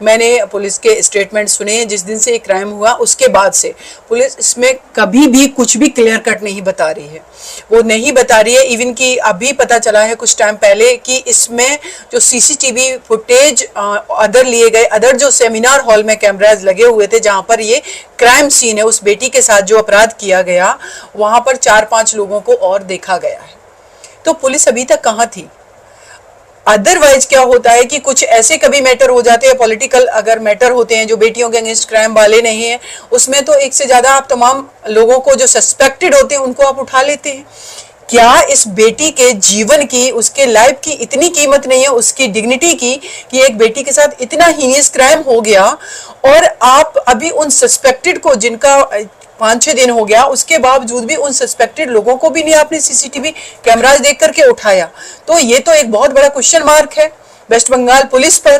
मैंने पुलिस के स्टेटमेंट सुने जिस दिन से ये क्राइम हुआ, उसके बाद से पुलिस इसमें कभी भी कुछ भी क्लियर कट नहीं बता रही है। वो नहीं बता रही है। इवन कि अभी पता चला है कुछ टाइम पहले कि इसमें जो सीसीटीवी फुटेज अदर लिए गए, अदर जो सेमिनार हॉल में कैमराज लगे हुए थे जहां पर ये क्राइम सीन है, उस बेटी के साथ जो अपराध किया गया, वहां पर 4-5 लोगों को और देखा गया है। तो पुलिस अभी तक कहां थी? अदरवाइज क्या होता है कि कुछ ऐसे कभी मैटर हो जाते हैं, पॉलिटिकल अगर मैटर होते हैं जो बेटियों के अगेंस्ट क्राइम वाले नहीं है, उसमें तो एक से ज्यादा आप तमाम लोगों को जो सस्पेक्टेड होते हैं उनको आप उठा लेते हैं। क्या इस बेटी के जीवन की, उसके लाइफ की इतनी कीमत नहीं है, उसकी डिग्निटी की, कि एक बेटी के साथ इतना हीनियस क्राइम हो गया और आप अभी उन सस्पेक्टेड को, जिनका 5-6 दिन हो गया, उसके बावजूद भी उन सस्पेक्टेड लोगों को भी नहीं आपने सीसीटीवी कैमराज देख करके उठाया? तो ये तो एक बहुत बड़ा क्वेश्चन मार्क है वेस्ट बंगाल पुलिस पर।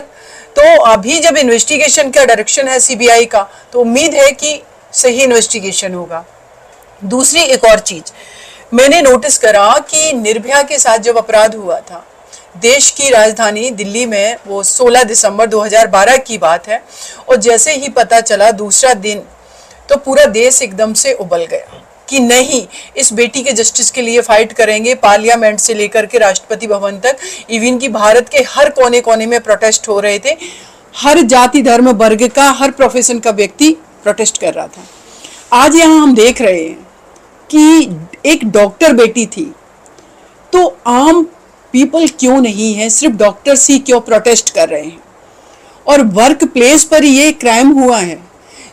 तो अभी जब इन्वेस्टिगेशन का डायरेक्शन है सीबीआई का, तो उम्मीद है कि सही इन्वेस्टिगेशन होगा। दूसरी एक और चीज मैंने नोटिस करा कि निर्भया के साथ जब अपराध हुआ था, देश की राजधानी दिल्ली में, वो 16 दिसंबर 2012 की बात है, और जैसे ही पता चला दूसरा दिन, तो पूरा देश एकदम से उबल गया कि नहीं, इस बेटी के जस्टिस के लिए फाइट करेंगे। पार्लियामेंट से लेकर के राष्ट्रपति भवन तक, इवन की भारत के हर कोने कोने में प्रोटेस्ट हो रहे थे। हर जाति धर्म वर्ग का, हर प्रोफेशन का व्यक्ति प्रोटेस्ट कर रहा था। आज यहाँ हम देख रहे हैं कि एक डॉक्टर बेटी थी, तो आम पीपल क्यों नहीं है, सिर्फ डॉक्टर्स ही क्यों प्रोटेस्ट कर रहे हैं? और वर्क प्लेस पर ये क्राइम हुआ है,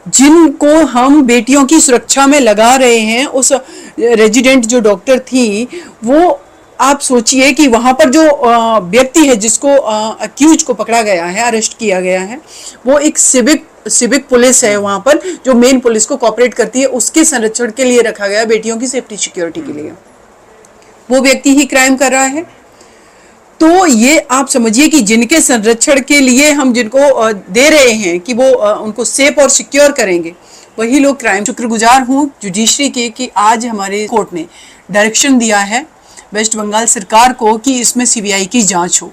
जिनको हम बेटियों की सुरक्षा में लगा रहे हैं। उस रेजिडेंट जो डॉक्टर थी, वो आप सोचिए कि वहां पर जो व्यक्ति है जिसको अक्यूज को पकड़ा गया है, अरेस्ट किया गया है, वो एक सिविक पुलिस है वहां पर, जो मेन पुलिस को कोऑपरेट करती है, उसके संरक्षण के लिए रखा गया, बेटियों की सेफ्टी सिक्योरिटी के लिए। वो व्यक्ति ही क्राइम कर रहा है। तो ये आप समझिए कि जिनके संरक्षण के लिए हम जिनको दे रहे हैं कि वो उनको सेफ और सिक्योर करेंगे, वही लोग क्राइम। शुक्रगुजार हूँ जुडिशरी के कि आज हमारे कोर्ट ने डायरेक्शन दिया है वेस्ट बंगाल सरकार को कि इसमें सीबीआई की जांच हो।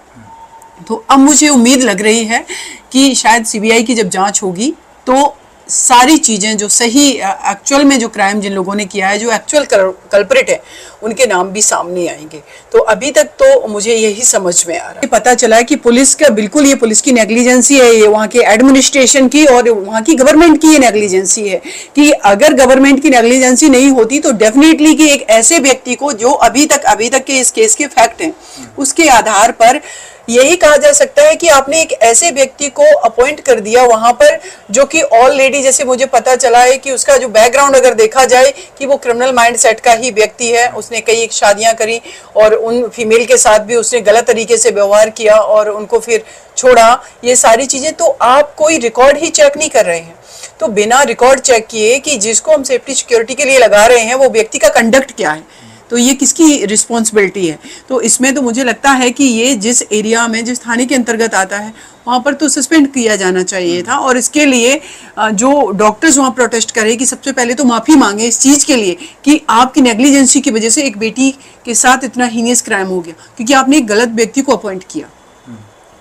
तो अब मुझे उम्मीद लग रही है कि शायद सीबीआई की जब जांच होगी तो सारी चीज़ें जो सही एक्चुअल में जो क्राइम जिन लोगों ने किया है, जो एक्चुअल कल्प्रिट है, उनके नाम भी सामने आएंगे। तो अभी तक तो मुझे यही समझ में आ रहा है। पता चला है कि पुलिस का बिल्कुल, ये पुलिस की नेग्लिजेंसी है, ये वहाँ के एडमिनिस्ट्रेशन की और वहाँ की गवर्नमेंट की ये नेग्लिजेंसी है। कि अगर गवर्नमेंट की नेग्लिजेंसी नहीं होती तो डेफिनेटली कि एक ऐसे व्यक्ति को, जो अभी तक के इस केस के फैक्ट हैं, उसके आधार पर यही कहा जा सकता है कि आपने एक ऐसे व्यक्ति को अपॉइंट कर दिया वहां पर, जो कि ऑलरेडी, जैसे मुझे पता चला है कि उसका जो बैकग्राउंड अगर देखा जाए कि वो क्रिमिनल माइंडसेट का ही व्यक्ति है। उसने कई शादियां करी और उन फीमेल के साथ भी उसने गलत तरीके से व्यवहार किया और उनको फिर छोड़ा। ये सारी चीजें तो आप कोई रिकॉर्ड ही चेक नहीं कर रहे हैं। तो बिना रिकॉर्ड चेक किए कि जिसको हम सेफ्टी सिक्योरिटी के लिए लगा रहे हैं, वो व्यक्ति का कंडक्ट क्या है, तो ये किसकी रिस्पॉन्सिबिलिटी है? तो इसमें तो मुझे लगता है कि ये जिस एरिया में, जिस थाने के अंतर्गत आता है, वहाँ पर तो सस्पेंड किया जाना चाहिए था। और इसके लिए जो डॉक्टर्स वहाँ प्रोटेस्ट करे कि सबसे पहले तो माफ़ी मांगे इस चीज़ के लिए कि आपकी नेग्लिजेंसी की वजह से एक बेटी के साथ इतना हीनियस क्राइम हो गया, क्योंकि आपने एक गलत व्यक्ति को अपॉइंट किया,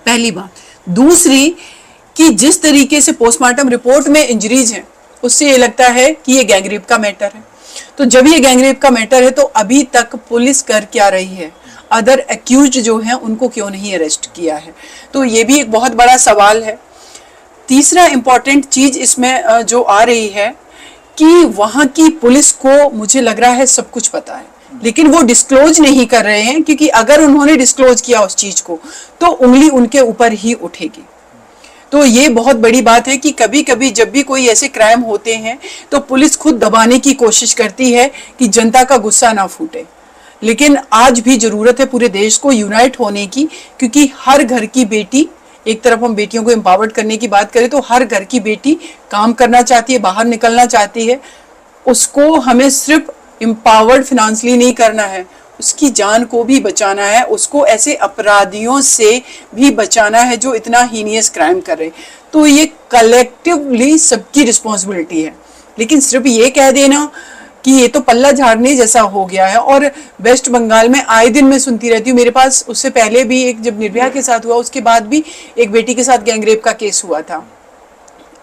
पहली बात। दूसरी कि जिस तरीके से पोस्टमार्टम रिपोर्ट में इंजरीज हैं, उससे ये लगता है कि ये गैंगरेप का मैटर है। तो जब ये गैंगरेप का मैटर है तो अभी तक पुलिस कर क्या रही है? अदर एक्यूज्ड जो हैं उनको क्यों नहीं अरेस्ट किया है? तो ये भी एक बहुत बड़ा सवाल है। तीसरा इंपॉर्टेंट चीज इसमें जो आ रही है कि वहाँ की पुलिस को, मुझे लग रहा है, सब कुछ पता है, लेकिन वो डिस्क्लोज नहीं कर रहे हैं, क्योंकि अगर उन्होंने डिस्क्लोज किया उस चीज को तो उंगली उनके ऊपर ही उठेगी। तो ये बहुत बड़ी बात है कि कभी कभी जब भी कोई ऐसे क्राइम होते हैं तो पुलिस खुद दबाने की कोशिश करती है कि जनता का गुस्सा ना फूटे। लेकिन आज भी जरूरत है पूरे देश को यूनाइट होने की, क्योंकि हर घर की बेटी, एक तरफ हम बेटियों को एम्पावर्ड करने की बात करें तो हर घर की बेटी काम करना चाहती है, बाहर निकलना चाहती है। उसको हमें सिर्फ एम्पावर्ड फिनेंशियली नहीं करना है, उसकी जान को भी बचाना है, उसको ऐसे अपराधियों से भी बचाना है जो इतना हीनियस क्राइम कर रहे। तो ये कलेक्टिवली सबकी रिस्पॉन्सिबिलिटी है। लेकिन सिर्फ ये कह देना कि ये तो पल्ला झाड़ने जैसा हो गया है। और वेस्ट बंगाल में आए दिन मैं सुनती रहती हूँ, मेरे पास उससे पहले भी एक, जब निर्भया के साथ हुआ उसके बाद भी एक बेटी के साथ गैंगरेप का केस हुआ था।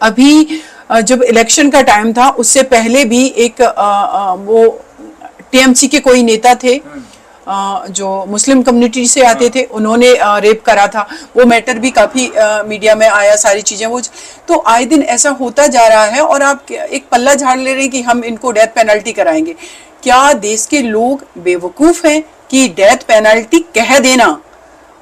अभी जब इलेक्शन का टाइम था उससे पहले भी एक वो टीएमसी के कोई नेता थे जो मुस्लिम कम्युनिटी से आते थे, उन्होंने रेप करा था। वो मैटर भी काफी मीडिया में आया, सारी चीजें वो। तो आए दिन ऐसा होता जा रहा है और आप एक पल्ला झाड़ ले रहे हैं कि हम इनको डेथ पेनल्टी कराएंगे। क्या देश के लोग बेवकूफ हैं कि डेथ पेनल्टी कह देना,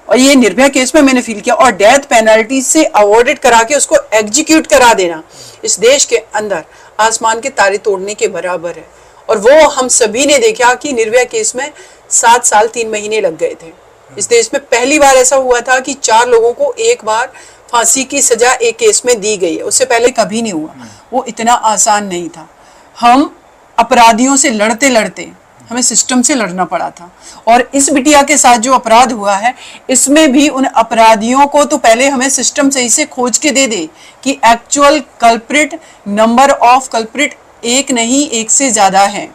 और ये निर्भया केस में मैंने फील किया, और डेथ पेनल्टी से अवॉर्डेड करा के उसको एग्जीक्यूट करा देना इस देश के अंदर आसमान के तारे तोड़ने के बराबर है। और वो हम सभी ने देखा कि निर्भया केस में 7 साल 3 महीने लग गए थे। इस देश में पहली बार ऐसा हुआ था कि 4 लोगों को एक बार फांसी की सजा एक केस में दी गई है, उससे पहले कभी नहीं हुआ। वो इतना आसान नहीं था। हम अपराधियों से लड़ते लड़ते हमें सिस्टम से लड़ना पड़ा था। और इस बिटिया के साथ जो अपराध हुआ है, इसमें भी उन अपराधियों को तो पहले हमें सिस्टम सही से खोज के दे दे कि actual culprit, number of culprit एक नहीं, एक से ज्यादा है।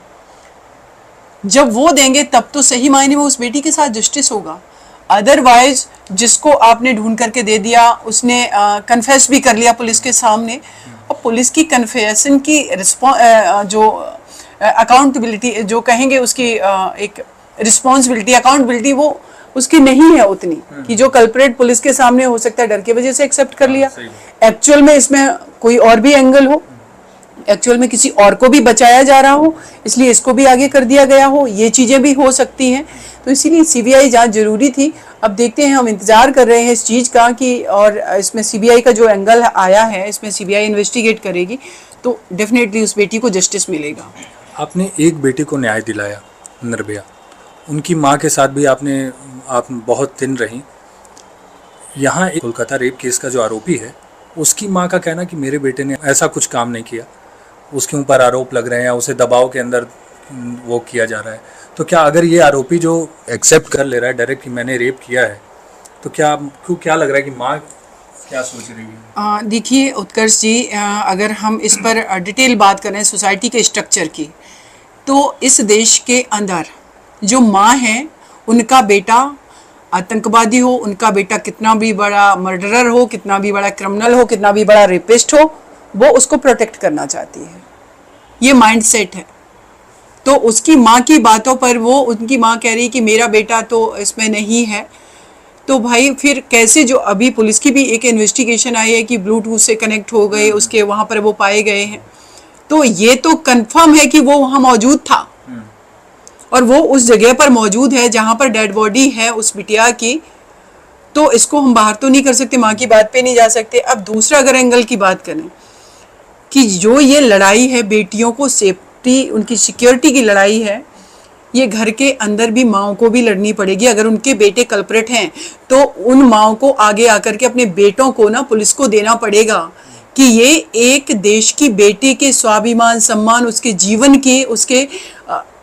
जब वो देंगे तब तो सही मायने में उस बेटी के साथ जस्टिस होगा। अदरवाइज जिसको आपने ढूंढ करके दे दिया, उसने कन्फेस भी कर लिया पुलिस के सामने, और पुलिस की कन्फेशन की जो अकाउंटेबिलिटी जो कहेंगे उसकी एक रिस्पॉन्सिबिलिटी, अकाउंटेबिलिटी वो उसकी नहीं है उतनी कि जो कल्प्रेट पुलिस के सामने हो सकता है डर की वजह से एक्सेप्ट कर लिया। एक्चुअल में इसमें कोई और भी एंगल हो, एक्चुअल में किसी और को भी बचाया जा रहा हो, इसलिए इसको भी आगे कर दिया गया हो, ये चीजें भी हो सकती हैं। तो इसीलिए सीबीआई जांच जरूरी थी। अब देखते हैं, हम इंतजार कर रहे हैं इस चीज का कि, और इसमें सीबीआई का जो एंगल आया है, इसमें सीबीआई इन्वेस्टिगेट करेगी तो डेफिनेटली उस बेटी को जस्टिस मिलेगा। आपने एक बेटी को न्याय दिलाया, निर्भया, उनकी माँ के साथ भी आप बहुत दिन रही। यहाँ एक कोलकाता रेप केस का जो आरोपी है, उसकी माँ का कहना कि मेरे बेटे ने ऐसा कुछ काम नहीं किया, उसके ऊपर आरोप लग रहे हैं, उसे दबाव के अंदर वो किया जा रहा है। तो क्या अगर ये आरोपी जो एक्सेप्ट कर ले रहा है डायरेक्ट कि मैंने रेप किया है, तो क्या लग रहा है कि माँ क्या सोच रही है? देखिए उत्कर्ष जी, अगर हम इस पर डिटेल बात करें सोसाइटी के स्ट्रक्चर की, तो इस देश के अंदर जो माँ है, उनका बेटा आतंकवादी हो, उनका बेटा कितना भी बड़ा मर्डरर हो, कितना भी बड़ा क्रिमिनल हो, कितना भी बड़ा रेपिस्ट हो, वो उसको प्रोटेक्ट करना चाहती है। ये माइंडसेट है। तो उसकी माँ की बातों पर वो, उनकी माँ कह रही कि मेरा बेटा तो इसमें नहीं है, तो भाई फिर कैसे? जो अभी पुलिस की भी एक इन्वेस्टिगेशन आई है कि ब्लूटूथ से कनेक्ट हो गए, उसके वहां पर वो पाए गए हैं, तो ये तो कंफर्म है कि वो वहां मौजूद था और वो उस जगह पर मौजूद है जहां पर डेड बॉडी है उस बिटिया की। तो इसको हम बाहर तो नहीं कर सकते, माँ की बात पे नहीं जा सकते। अब दूसरा अगर एंगल की बात करें कि जो ये लड़ाई है बेटियों को सेफ्टी, उनकी सिक्योरिटी की लड़ाई है, ये घर के अंदर भी माओ को भी लड़नी पड़ेगी। अगर उनके बेटे कल्प्रेट हैं तो उन माओ को आगे आकर के अपने बेटों को ना पुलिस को देना पड़ेगा कि ये एक देश की बेटी के स्वाभिमान, सम्मान, उसके जीवन की, उसके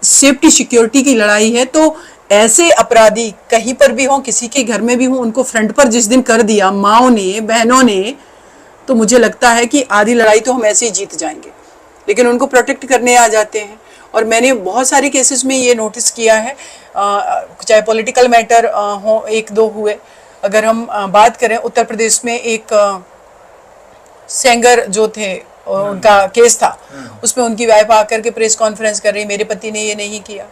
सेफ्टी सिक्योरिटी की लड़ाई है। तो ऐसे अपराधी कहीं पर भी हों, किसी के घर में भी हों, उनको फ्रंट पर जिस दिन कर दिया माओ ने, बहनों ने, तो मुझे लगता है कि आधी लड़ाई तो हम ऐसे ही जीत जाएंगे। लेकिन उनको प्रोटेक्ट करने आ जाते हैं। और मैंने बहुत सारे केसेस में ये नोटिस किया है, चाहे पॉलिटिकल मैटर हो, 1-2 हुए। अगर हम बात करें उत्तर प्रदेश में एक सेंगर जो थे, उनका केस था, उसमें उनकी वाइफ आकर के प्रेस कॉन्फ्रेंस कर रही, मेरे पति ने ये नहीं किया।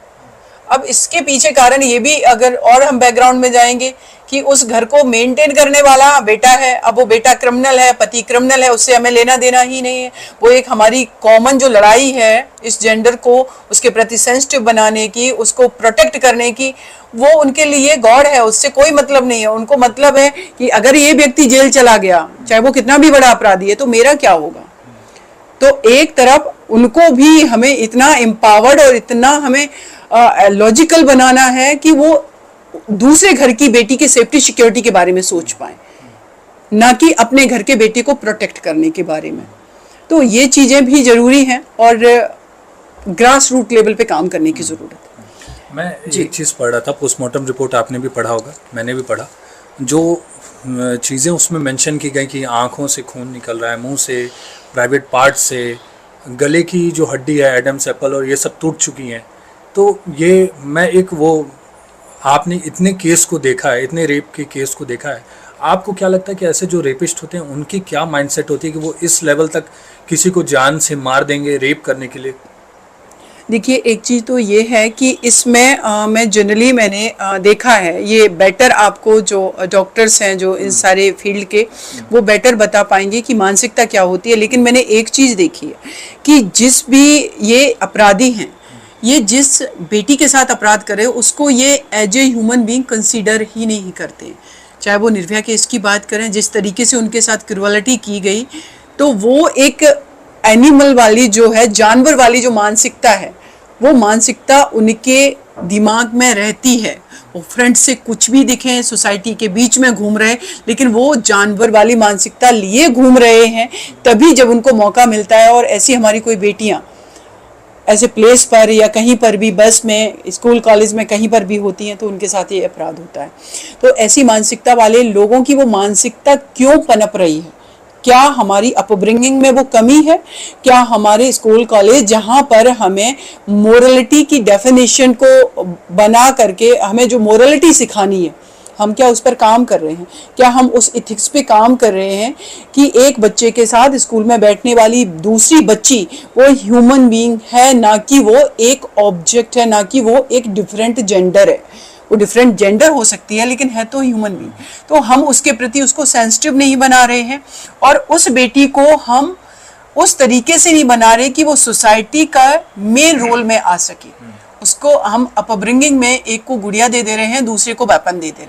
अब इसके पीछे कारण ये भी, अगर और हम बैकग्राउंड में जाएंगे, कि उस घर को मेंटेन करने वाला बेटा है। अब वो बेटा क्रिमिनल है, पति क्रिमिनल है, उससे हमें लेना देना ही नहीं है। वो एक हमारी कॉमन जो लड़ाई है इस जेंडर को उसके प्रति सेंसिटिव बनाने की, उसको प्रोटेक्ट करने की, वो उनके लिए गॉड है, उससे कोई मतलब नहीं है। उनको मतलब है कि अगर ये व्यक्ति जेल चला गया, चाहे वो कितना भी बड़ा अपराधी है, तो मेरा क्या होगा। तो एक तरफ उनको भी हमें इतना एम्पावर्ड और इतना हमें लॉजिकल बनाना है कि वो दूसरे घर की बेटी के सेफ्टी सिक्योरिटी के बारे में सोच पाए, ना कि अपने घर के बेटे को प्रोटेक्ट करने के बारे में। तो ये चीजें भी जरूरी हैं और ग्रास रूट लेवल पे काम करने की जरूरत है। मैं एक चीज़ पढ़ रहा था, पोस्टमार्टम रिपोर्ट आपने भी पढ़ा होगा, मैंने भी पढ़ा, जो चीज़ें उसमें मेंशन की गई कि आंखों से खून निकल रहा है, मुंह से, प्राइवेट पार्ट से, गले की जो हड्डी है, एडम्स एप्पल और ये सब टूट चुकी हैं। तो ये मैं एक वो, आपने इतने केस को देखा है, इतने रेप के केस को देखा है, आपको क्या लगता है कि ऐसे जो रेपिस्ट होते हैं उनकी क्या माइंडसेट होती है कि वो इस लेवल तक किसी को जान से मार देंगे रेप करने के लिए? देखिए, एक चीज़ तो ये है कि इसमें मैं जनरली मैंने देखा है, ये बेटर आपको जो डॉक्टर्स हैं जो इस सारे फील्ड के, वो बेटर बता पाएंगे कि मानसिकता क्या होती है। लेकिन मैंने एक चीज़ देखी है कि जिस भी ये अपराधी हैं, ये जिस बेटी के साथ अपराध करे उसको ये as a human being consider ही नहीं करते। चाहे वो निर्भया केस की बात करें, जिस तरीके से उनके साथ क्रूअलिटी की गई, तो वो एक एनिमल वाली जो है, जानवर वाली जो मानसिकता है, वो मानसिकता उनके दिमाग में रहती है। वो फ्रंट से कुछ भी दिखें, सोसाइटी के बीच में घूम रहे, लेकिन वो जानवर वाली मानसिकता लिए घूम रहे हैं। तभी जब उनको मौका मिलता है, और ऐसी हमारी कोई बेटियां ऐसे प्लेस पर या कहीं पर भी, बस में, स्कूल कॉलेज में, कहीं पर भी होती हैं, तो उनके साथ ये अपराध होता है। तो ऐसी मानसिकता वाले लोगों की वो मानसिकता क्यों पनप रही है? क्या हमारी अपब्रिंगिंग में वो कमी है? क्या हमारे स्कूल कॉलेज, जहाँ पर हमें मोरलिटी की डेफिनेशन को बना करके हमें जो मोरलिटी सिखानी है, हम क्या उस पर काम कर रहे हैं? क्या हम उस इथिक्स पे काम कर रहे हैं कि एक बच्चे के साथ स्कूल में बैठने वाली दूसरी बच्ची वो ह्यूमन बीइंग है, ना कि वो एक ऑब्जेक्ट है, ना कि वो एक डिफरेंट जेंडर है। वो डिफरेंट जेंडर हो सकती है, लेकिन है तो ह्यूमन बीइंग। तो हम उसके प्रति उसको सेंसिटिव नहीं बना रहे हैं, और उस बेटी को हम उस तरीके से नहीं बना रहे कि वो सोसाइटी का मेन रोल में आ सके। उसको हम अपब्रिंगिंग में एक को गुड़िया दे रहे हैं, दूसरे को वेपन दे रहे हैं।